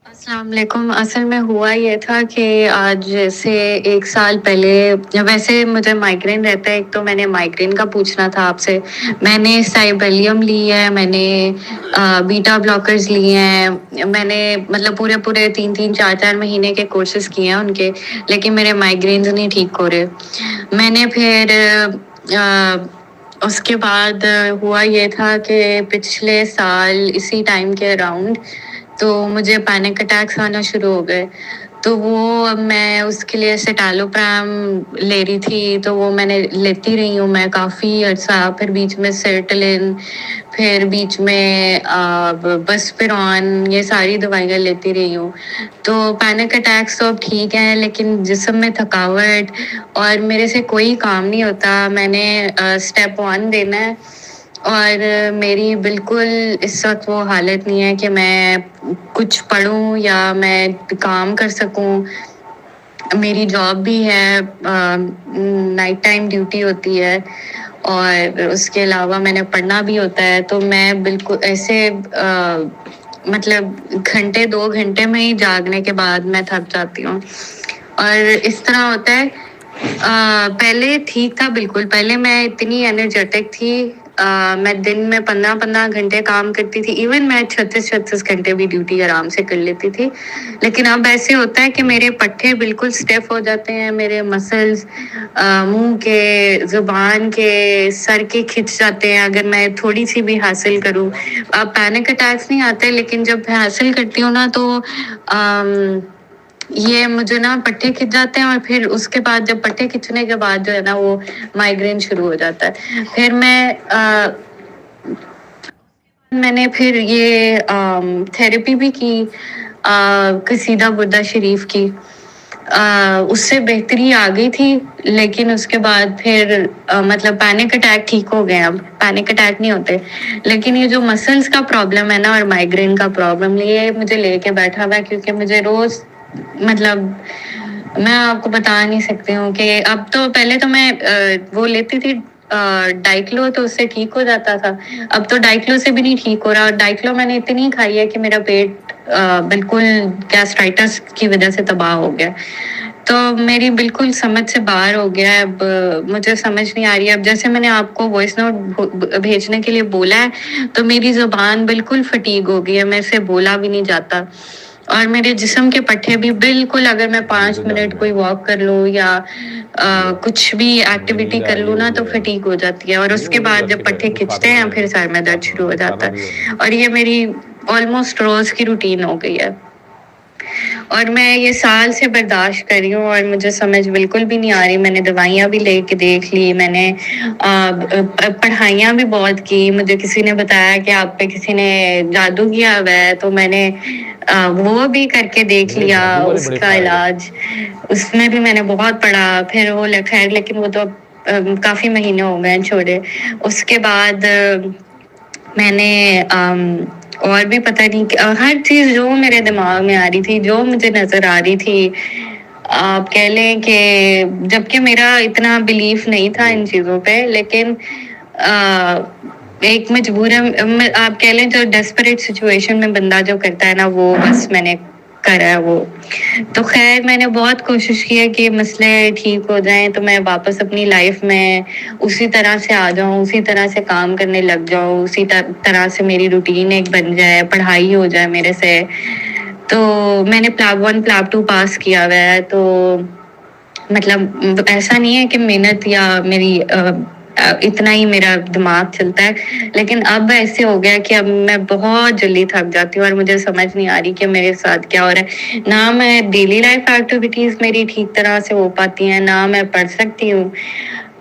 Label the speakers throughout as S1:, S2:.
S1: अस्सलाम वालेकुम। असल में हुआ ये था कि आज से 1 साल पहले वैसे मुझे माइग्रेन रहता है, एक तो मैंने माइग्रेन का पूछना था आपसे। मैंने साइबेलियम ली है, मैंने बीटा ब्लॉकर्स लिए हैं, मैंने मतलब पूरे-पूरे 3-3 4-4 महीने के कोर्सेज़ किए हैं उनके, लेकिन मेरे माइग्रेन्स नहीं ठीक हो रहे। मैंने फिर उसके बाद हुआ ये था कि पिछले साल इसी टाइम के अराउंड तो मुझे पैनिक अटैक्स आना शुरू हो गए। तो वो अब मैं उसके लिए सिटालोप्रैम ले रही थी, तो वो मैंने लेती रही हूँ मैं काफ़ी अर्सा, फिर बीच में सेरटलिन, फिर बीच में बसपिरॉन, ये सारी दवाइयाँ लेती रही हूँ। तो पैनिक अटैक्स तो अब ठीक है, लेकिन जिस्म में थकावट और मेरे से कोई काम नहीं होता। मैंने स्टेप 1 देना है और मेरी बिल्कुल इस वक़्त वो हालत नहीं है कि मैं कुछ पढूँ या मैं काम कर सकूँ। मेरी जॉब भी है, नाइट टाइम ड्यूटी होती है और उसके अलावा मैंने पढ़ना भी होता है, तो मैं बिल्कुल ऐसे मतलब घंटे 2 घंटे में ही जागने के बाद मैं थक जाती हूँ। और इस तरह होता है, पहले ठीक था बिल्कुल, पहले मैं इतनी एनर्जेटिक थी, मैं दिन में 15-15 घंटे काम करती थी, इवन मैं 36-36 घंटे भी ड्यूटी आराम से कर लेती थी। लेकिन अब ऐसे होता है कि मेरे पट्टे बिल्कुल स्टिफ हो जाते हैं, मेरे मसल्स मुंह के, जुबान के, सर के खिंच जाते हैं अगर मैं थोड़ी सी भी हासिल करूँ। अब पैनिक अटैक्स नहीं आते, लेकिन जब मैं हासिल करती हूँ ना तो ये मुझे ना पट्टे खिंच जाते हैं और फिर उसके बाद जब पट्टे खिंचने के बाद जो है ना वो माइग्रेन शुरू हो जाता है। फिर मैंने फिर ये थेरेपी भी की, कसीदा बुर्दा शरीफ की। उससे बेहतरी आ गई थी, लेकिन उसके बाद फिर मतलब पैनिक अटैक ठीक हो गए, अब पैनिक अटैक नहीं होते। लेकिन ये जो मसल्स का प्रॉब्लम है ना और माइग्रेन का प्रॉब्लम, ये मुझे लेके बैठा हुआ है, क्योंकि मुझे रोज मतलब मैं आपको बता नहीं सकती हूँ कि अब तो पहले तो मैं वो लेती थी डाइक्लो, तो उससे ठीक हो जाता था। अब तो डाइक्लो से भी नहीं ठीक हो रहा, और डाइक्लो मैंने इतनी खाई है कि मेरा पेट बिल्कुल गैस्ट्राइटिस की वजह से तबाह हो गया। तो मेरी बिल्कुल समझ से बाहर हो गया है। अब मुझे समझ नहीं आ रही है। अब जैसे मैंने आपको वॉइस नोट भेजने के लिए बोला है, तो मेरी ज़ुबान बिल्कुल फटीग हो गई है, मेरे से बोला भी नहीं जाता। और मेरे जिस्म के पट्टे भी बिल्कुल, अगर मैं 5 मिनट कोई वॉक कर लूँ या कुछ भी एक्टिविटी कर लूँ ना, तो फटीग हो जाती है, और उसके बाद जब पट्टे खिंचते हैं फिर सर में दर्द शुरू हो जाता है, और ये मेरी ऑलमोस्ट रोज़ की रूटीन हो गई है। और मैं ये साल से बर्दाश्त कर रही हूँ और मुझे समझ बिल्कुल भी नहीं आ रही। मैंने दवाइयाँ भी लेके देख ली, मैंने पढ़ाइयाँ भी बहुत की। मुझे किसी ने बताया कि आप पे किसी ने जादू किया हुआ है, तो मैंने वो भी करके देख लिया, उसका इलाज। उसमें भी मैंने बहुत पढ़ा, फिर वो खैर, लेकिन वो तो काफ़ी महीने हो गए छोड़े। उसके बाद मैंने और भी पता नहीं हर चीज़ जो मेरे दिमाग में आ रही थी, जो मुझे नज़र आ रही थी, आप कह लें कि जबकि मेरा इतना बिलीफ नहीं था इन चीज़ों पे, लेकिन एक मजबूरन आप कह लें, जो डेस्परेट सिचुएशन में बंदा जो करता है ना, वो बस मैंने करा है वो। तो खैर, मैंने बहुत कोशिश की है कि मसले ठीक हो जाएं, तो मैं वापस अपनी लाइफ में उसी तरह से आ जाऊं, उसी तरह से काम करने लग जाऊं, उसी तरह से मेरी रूटीन एक बन जाए, पढ़ाई हो जाए मेरे से। तो मैंने प्लाब 1 प्लाब 2 पास किया हुआ है, तो मतलब ऐसा नहीं है कि मेहनत या मेरी इतना ही मेरा दिमाग चलता है, लेकिन अब ऐसे हो गया कि अब मैं बहुत जल्दी थक जाती हूँ और मुझे समझ नहीं आ रही कि मेरे साथ क्या हो रहा है। ना मैं डेली लाइफ एक्टिविटीज़ मेरी ठीक तरह से हो पाती हैं, ना मैं पढ़ सकती हूँ,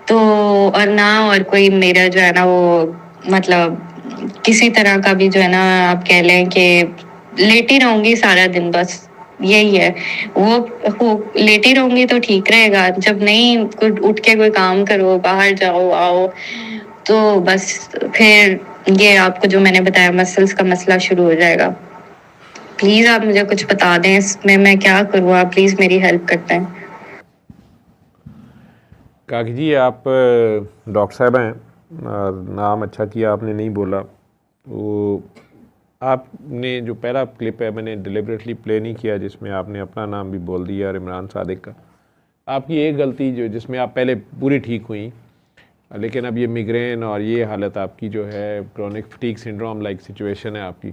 S1: तो और ना और कोई मेरा जो है ना वो मतलब किसी तरह का भी जो है ना, आप कह लें कि लेटी रहूंगी सारा दिन, बस यही है। वो हो लेटी रहूंगी तो ठीक रहेगा, जब नहीं उठ के कोई काम करो, बाहर जाओ आओ, तो बस फिर ये आपको जो मैंने बताया मसल्स का मसला शुरू हो जाएगा। प्लीज आप मुझे कुछ बता दें, इसमें मैं क्या करूँ, आप प्लीज मेरी हेल्प करते हैं।
S2: काकी जी, आप डॉक्टर साहब हैं और नाम अच्छा किया आपने नहीं बोला। तो आपने जो पहला क्लिप है मैंने डिलिबरेटली प्ले नहीं किया, जिसमें आपने अपना नाम भी बोल दिया और इमरान सादिक का। आपकी एक गलती जो जिसमें आप पहले पूरी ठीक हुई, लेकिन अब ये मिग्रेन और ये हालत आपकी जो है chronic fatigue syndrome like situation है आपकी,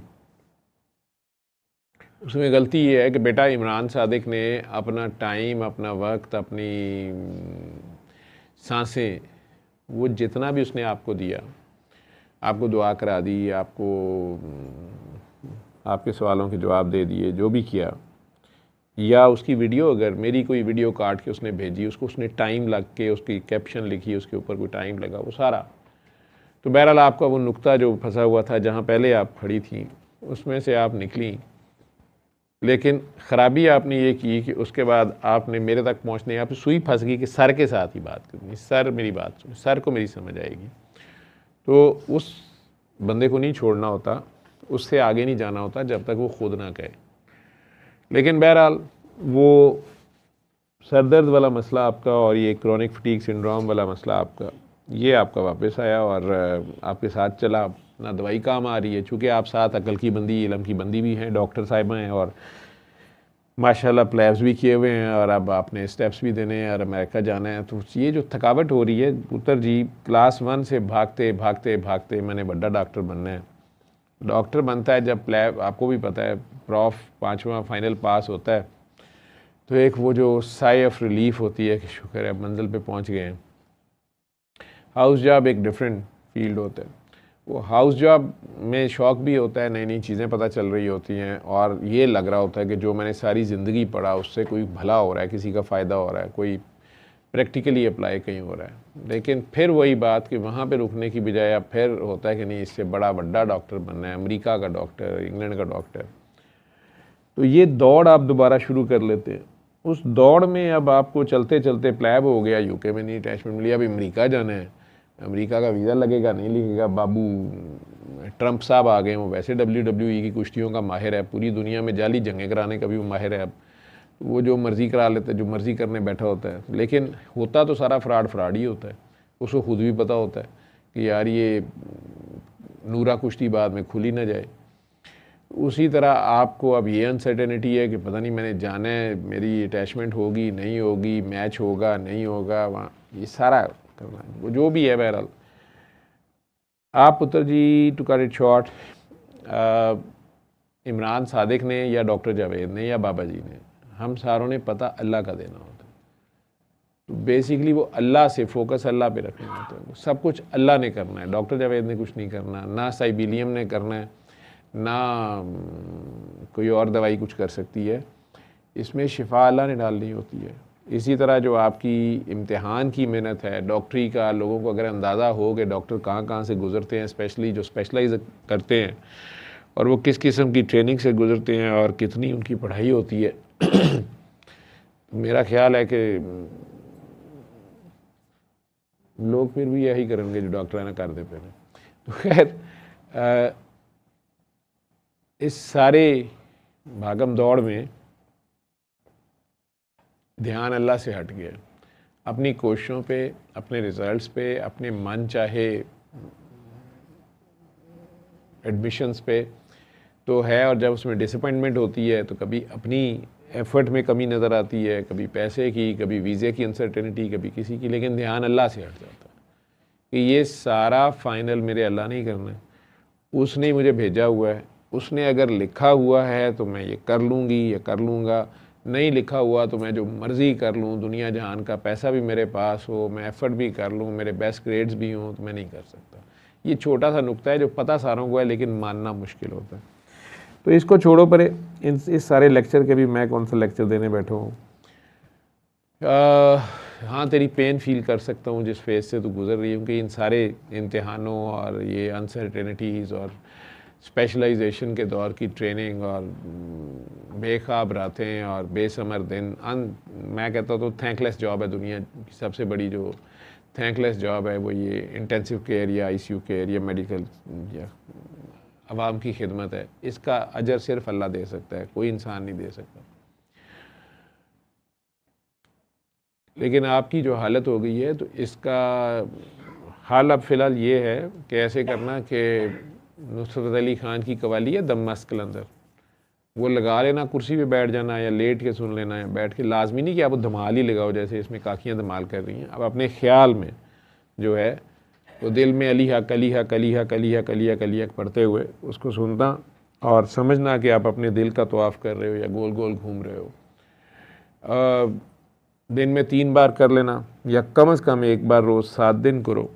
S2: उसमें गलती ये है कि बेटा इमरान सादिक ने अपना टाइम, अपना वक्त, अपनी सांसें, वो जितना भी उसने आपको दिया, आपको दुआ करा दी, आपको आपके सवालों के जवाब दे दिए, जो भी किया, या उसकी वीडियो अगर मेरी कोई वीडियो काट के उसने भेजी, उसको उसने टाइम लग के उसकी कैप्शन लिखी, उसके ऊपर कोई टाइम लगा, वो सारा, तो बहरहाल आपका वो नुक्ता जो फंसा हुआ था जहाँ पहले आप खड़ी थी उसमें से आप निकली। लेकिन ख़राबी आपने ये की कि उसके बाद आपने मेरे तक पहुँचने, आप सुई फंस गई कि सर के साथ ही बात करनी, सर मेरी बात सुन, सर को मेरी समझ आएगी। तो उस बंदे को नहीं छोड़ना होता, उससे आगे नहीं जाना होता जब तक वो खुद ना कहे। लेकिन बहरहाल वो सरदर्द वाला मसला आपका और ये क्रोनिक फटीग सिंड्रोम वाला मसला आपका, ये आपका वापस आया और आपके साथ चला, ना दवाई काम आ रही है, चूँकि आप साथ अकल की बंदी, इलम की बंदी भी हैं, डॉक्टर साहिबा हैं और माशाल्लाह प्लैब्स भी किए हुए हैं, और अब आपने स्टेप्स भी देने हैं और अमेरिका जाना है। तो ये जो थकावट हो रही है पुत्र जी, क्लास 1 से भागते भागते भागते मैंने बड़ा डॉक्टर बनना है। डॉक्टर बनता है जब प्लैब, आपको भी पता है, प्रॉफ 5वां फाइनल पास होता है तो एक वो जो साई ऑफ रिलीफ होती है कि शुक्र है मंजिल पे पहुंच गए हैं। हाउस जॉब एक डिफरेंट फील्ड होता है, वो हाउस जॉब में शौक़ भी होता है, नई नई चीज़ें पता चल रही होती हैं और ये लग रहा होता है कि जो मैंने सारी ज़िंदगी पढ़ा उससे कोई भला हो रहा है, किसी का फ़ायदा हो रहा है, कोई प्रैक्टिकली अप्लाई कहीं हो रहा है। लेकिन फिर वही बात कि वहाँ पे रुकने की बजाय अब फिर होता है कि नहीं, इससे बड़ा डॉक्टर बनना है, अमेरिका का डॉक्टर, इंग्लैंड का डॉक्टर। तो ये दौड़ आप दोबारा शुरू कर लेते हैं। उस दौड़ में अब आपको चलते चलते प्लैब हो गया, यूके में नहीं अटैचमेंट मिली, अब अमेरिका जाना है, अमेरिका का वीज़ा लगेगा नहीं लगेगा, बाबू ट्रंप साहब आ गए, वो वैसे WWE की कुश्तियों का माहिर है, पूरी दुनिया में जाली जंगें कराने का भी वो माहिर है। अब वो जो मर्ज़ी करा लेता है, जो मर्ज़ी करने बैठा होता है, लेकिन होता तो सारा फ्रॉड ही होता है। उसको खुद भी पता होता है कि यार ये नूरा कुश्ती बाद में खुली ना जाए। उसी तरह आपको अब ये अनसर्टेनिटी है कि पता नहीं मैंने जाना है, मेरी अटैचमेंट होगी नहीं होगी, मैच होगा नहीं होगा, वहाँ ये सारा करना है, वो जो भी है। बहरहाल आप पुत्र जी, to cut it short, Imran Sadiq ने या डॉक्टर जावेद ने या बाबा जी ने, हम सारों ने पता अल्लाह का देना होता है। तो बेसिकली वो अल्लाह से फोकस अल्लाह पे रखना होता है, सब कुछ अल्लाह ने करना है, डॉक्टर जावेद ने कुछ नहीं करना, ना साइबिलियम ने करना है, ना कोई और दवाई कुछ कर सकती है, इसमें शिफा अल्लाह ने डालनी होती है। इसी तरह जो आपकी इम्तिहान की मेहनत है डॉक्टरी का, लोगों को अगर अंदाज़ा हो कि डॉक्टर कहाँ कहाँ से गुज़रते हैं, स्पेशली जो स्पेशलाइज करते हैं, और वो किस किस्म की ट्रेनिंग से गुज़रते हैं और कितनी उनकी पढ़ाई होती है मेरा ख्याल है कि लोग फिर भी यही करेंगे जो डॉक्टर ने कर दे पहले। तो खैर इस सारे भागम दौड़ में ध्यान अल्लाह से हट गया, अपनी कोशिशों पे, अपने रिज़ल्ट्स पे, अपने मन चाहे एडमिशन्स पे तो है, और जब उसमें डिसअपॉइंटमेंट होती है तो कभी अपनी एफ़र्ट में कमी नज़र आती है, कभी पैसे की, कभी वीज़े की अनसर्टेनिटी, कभी किसी की, लेकिन ध्यान अल्लाह से हट जाता है कि ये सारा फाइनल मेरे अल्लाह ने ही करना है, उसने ही मुझे भेजा हुआ है, उसने अगर लिखा हुआ है तो मैं ये कर लूँगी या कर लूँगा, नहीं लिखा हुआ तो मैं जो मर्ज़ी कर लूँ, दुनिया जहान का पैसा भी मेरे पास हो, मैं एफ़र्ट भी कर लूँ, मेरे बेस्ट ग्रेड्स भी हों, तो मैं नहीं कर सकता। ये छोटा सा नुक्ता है जो पता सारों को है लेकिन मानना मुश्किल होता है। तो इसको छोड़ो परे, इस सारे लेक्चर के भी मैं कौन सा लेक्चर देने बैठा हूँ। हाँ, तेरी पेन फील कर सकता हूँ जिस फेज़ से तू गुज़र रही है, क्योंकि इन सारे इम्तिहानों और ये अनसर्टेनिटीज़ और स्पेशलाइजेशन के दौर की ट्रेनिंग और बेख्वाब रातें और बेसमर दिन, मैं कहता तो थैंकलेस जॉब है, दुनिया की सबसे बड़ी जो थैंकलेस जॉब है वो ये इंटेंसिव केयर या ICU केयर या मेडिकल या अवाम की खिदमत है। इसका अजर सिर्फ अल्लाह दे सकता है, कोई इंसान नहीं दे सकता। लेकिन आपकी जो हालत हो गई है तो इसका हाल अब फ़िलहाल ये है कि ऐसे करना कि नुसरत अली ख़ान की कवाली है दमश्क कलंदर, वो लगा लेना, कुर्सी पे बैठ जाना या लेट के सुन लेना है बैठ के, लाजमी नहीं कि आप धमाल ही लगाओ जैसे इसमें काकियाँ धमाल कर रही हैं। अब अपने ख्याल में जो है वो दिल में अली हक अली हक अली हक अली हक अली हक अली हक पढ़ते हुए उसको सुनना और समझना कि आप अपने दिल का तवाफ़ कर रहे हो या गोल गोल घूम रहे हो। दिन में 3 बार कर लेना या कम से कम 1 बार रोज़ 7 दिन करो।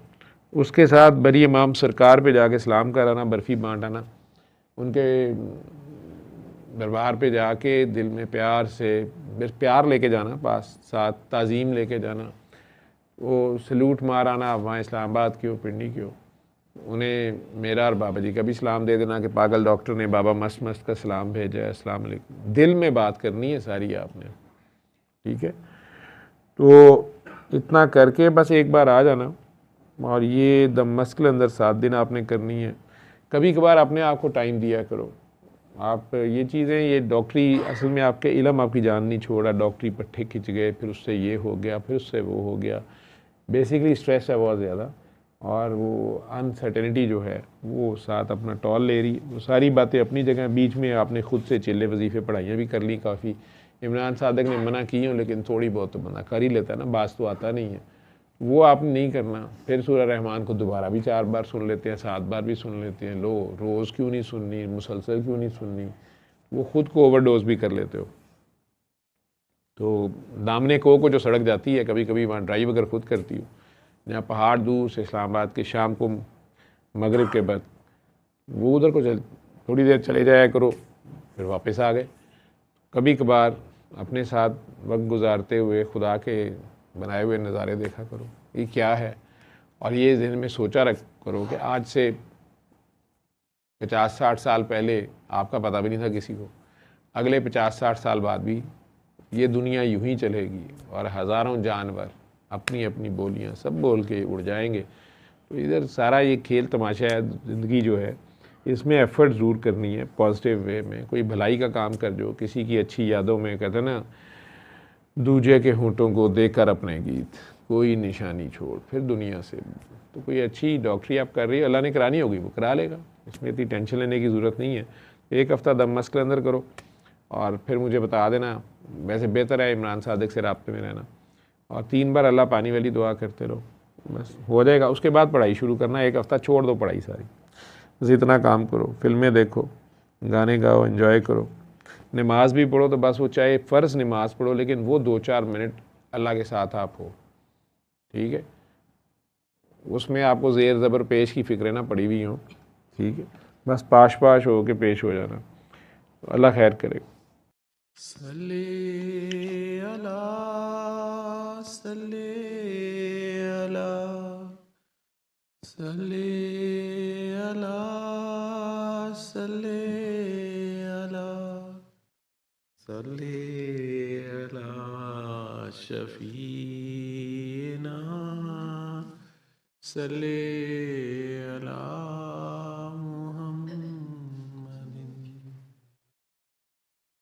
S2: उसके साथ बरी इमाम सरकार पे जाके सलाम कराना, बर्फ़ी बाँट आना, उनके दरबार पे जाके दिल में प्यार से प्यार लेके जाना, पास साथ ताज़ीम लेके जाना, वो सलूट मार आना, वहाँ इस्लामाबाद क्यों पिंडी क्यों, उन्हें मेरा और बाबा जी का भी सलाम दे देना कि पागल डॉक्टर ने बाबा मस्त मस्त का सलाम भेजा है, अस्सलाम वालेकुम। दिल में बात करनी है सारी आपने, ठीक है। तो इतना करके बस एक बार आ जाना और ये दमश्क कलंदर 7 दिन आपने करनी है। कभी कभार अपने आप को टाइम दिया करो। आप ये चीज़ें, ये डॉक्टरी असल में आपके इल्म आपकी जान नहीं छोड़ा, डॉक्टरी पट्टे खिंच गए, फिर उससे ये हो गया, फिर उससे वो हो गया। बेसिकली स्ट्रेस है बहुत ज़्यादा और वो अनसर्टेनिटी जो है वो साथ अपना टॉल ले रही। वो सारी बातें अपनी जगह, बीच में आपने खुद से चिल्ले वजीफ़े पढ़ाइयाँ भी कर ली काफ़ी। इमरान सादक ने मना की हूँ लेकिन थोड़ी बहुत तो मना कर ही लेता है ना, बात तो आता नहीं है, वो आपने नहीं करना। फिर सूरह रहमान को दोबारा भी 4 बार सुन लेते हैं, 7 बार भी सुन लेते हैं। लो रोज़ क्यों नहीं सुननी, मुसलसल क्यों नहीं सुननी, वो ख़ुद को ओवरडोज भी कर लेते हो। तो दामने को जो सड़क जाती है कभी कभी, वहाँ ड्राइव अगर खुद करती हो, जहाँ पहाड़ दूर से इस्लामाबाद के शाम को मगरिब के बाद, वो उधर को थोड़ी देर चले जाया करो, फिर वापस आ गए। कभी कभार अपने साथ वक्त गुजारते हुए खुदा के बनाए हुए नज़ारे देखा करो, ये क्या है, और ये ज़हन में सोचा रख करो कि आज से 50-60 साल पहले आपका पता भी नहीं था किसी को, अगले 50-60 साल बाद भी ये दुनिया यूं ही चलेगी और हज़ारों जानवर अपनी अपनी बोलियां सब बोल के उड़ जाएंगे। तो इधर सारा ये खेल तमाशा है ज़िंदगी जो है, इसमें एफ़र्ट ज़रूर करनी है पॉजिटिव वे में। कोई भलाई का काम कर जो, किसी की अच्छी यादों में, कहते हैं ना, दूजे के होंठों को देकर अपने गीत, कोई निशानी छोड़ फिर दुनिया से। तो कोई अच्छी डॉक्टरी आप कर रही है, अल्लाह ने करानी होगी वो करा लेगा, इसमें इतनी टेंशन लेने की ज़रूरत नहीं है। 1 हफ़्ता दमश्क के अंदर करो और फिर मुझे बता देना। वैसे बेहतर है इमरान सादिक से राब्ते में रहना और 3 बार अल्लाह पानी वाली दुआ करते रहो, बस हो जाएगा। उसके बाद पढ़ाई शुरू करना, 1 हफ़्ता छोड़ दो पढ़ाई सारी, बस इतना काम करो। फिल्में देखो, गाने गाओ, एंजॉय करो, नमाज भी पढ़ो, तो बस वो चाहे फ़र्ज़ नमाज पढ़ो लेकिन वो 2-4 मिनट अल्लाह के साथ आप हो, ठीक है। उसमें आपको ज़ेर ज़बर पेश की फ़िक्रें ना पड़ी हुई हों, ठीक है। बस पाश पाश हो के पेश हो जाना, अल्लाह खैर करे।
S3: सल्ले अला सल्ले अला सल्ले अला सल्ले अला सल्ले अला शफीना सल्ले अला